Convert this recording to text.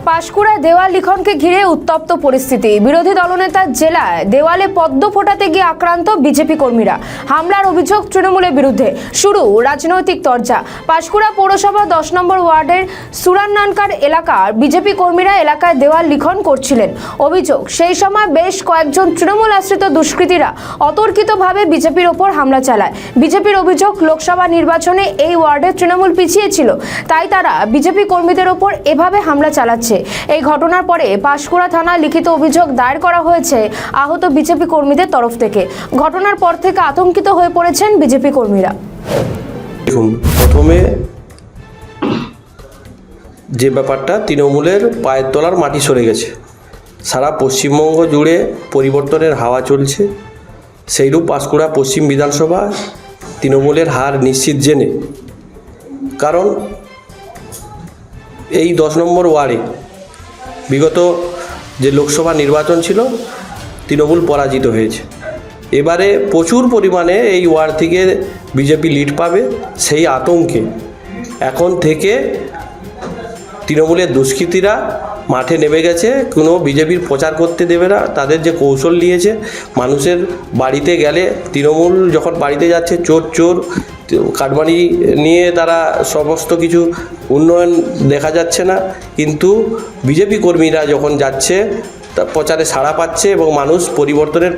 পাঁশকুড়ায় দেওয়াল লিখনকে ঘিরে উত্তপ্ত পরিস্থিতি। বিরোধী দলনেতার জেলায় দেওয়ালে পদ্ম ফোটাতে গিয়ে আক্রান্ত বিজেপি কর্মীরা। হামলার অভিযোগ তৃণমূলের বিরুদ্ধে। শুরু রাজনৈতিক তরজা। পাঁশকুড়া পৌরসভা 10 নম্বর ওয়ার্ডের সুরান্নানকার এলাকার বিজেপি কর্মীরা এলাকায় দেওয়াল লিখন করছিলেন। অভিযোগ, সেই সময় বেশ কয়েকজন তৃণমূল আশ্রিত দুষ্কৃতীরা অতর্কিতভাবে বিজেপির ওপর হামলা চালায়। বিজেপির অভিযোগ, লোকসভা নির্বাচনে এই ওয়ার্ডে তৃণমূল পিছিয়ে ছিল, তাই তারা বিজেপি কর্মীদের ওপর এভাবে হামলা চালাচ্ছে। এই ঘটনার পরে পাঁশকুড়া থানায় লিখিত অভিযোগ দায়ের করা হয়েছে আহত বিজেপি কর্মীদের তরফ থেকে। ঘটনার পর থেকে আতঙ্কিত হয়ে পড়েছেন বিজেপি কর্মীরা। দেখুন, প্রথমে যে ব্যাপারটা, তৃণমূলের পায়ের তলার মাটি সরে গেছে। সারা পশ্চিমবঙ্গ জুড়ে পরিবর্তনের হাওয়া চলছে। সেইরূপ পাঁশকুড়া পশ্চিম বিধানসভা তৃণমূলের হার নিশ্চিত জেনে, কারণ এই 10 নম্বর ওয়ার্ডে বিগত যে লোকসভা নির্বাচন ছিল, তৃণমূল পরাজিত হয়েছে। এবারে প্রচুর পরিমাণে এই ওয়ার্ড থেকে বিজেপি লিড পাবে, সেই আতঙ্কে এখন থেকে তৃণমূলের দুষ্কৃতীরা মাঠে নেমে গেছে। কোনো বিজেপির প্রচার করতে দেবে না। তাদের যে কৌশল নিয়েছে, মানুষের বাড়িতে গেলে, তৃণমূল যখন বাড়িতে যাচ্ছে, চোর চোর কাটমানি নিয়ে তারা সমস্ত কিছু উন্নয়ন দেখা যাচ্ছে না, কিন্তু বিজেপি কর্মীরা যখন যাচ্ছে তা প্রচারে সাড়া পাচ্ছে এবং মানুষ পরিবর্তনের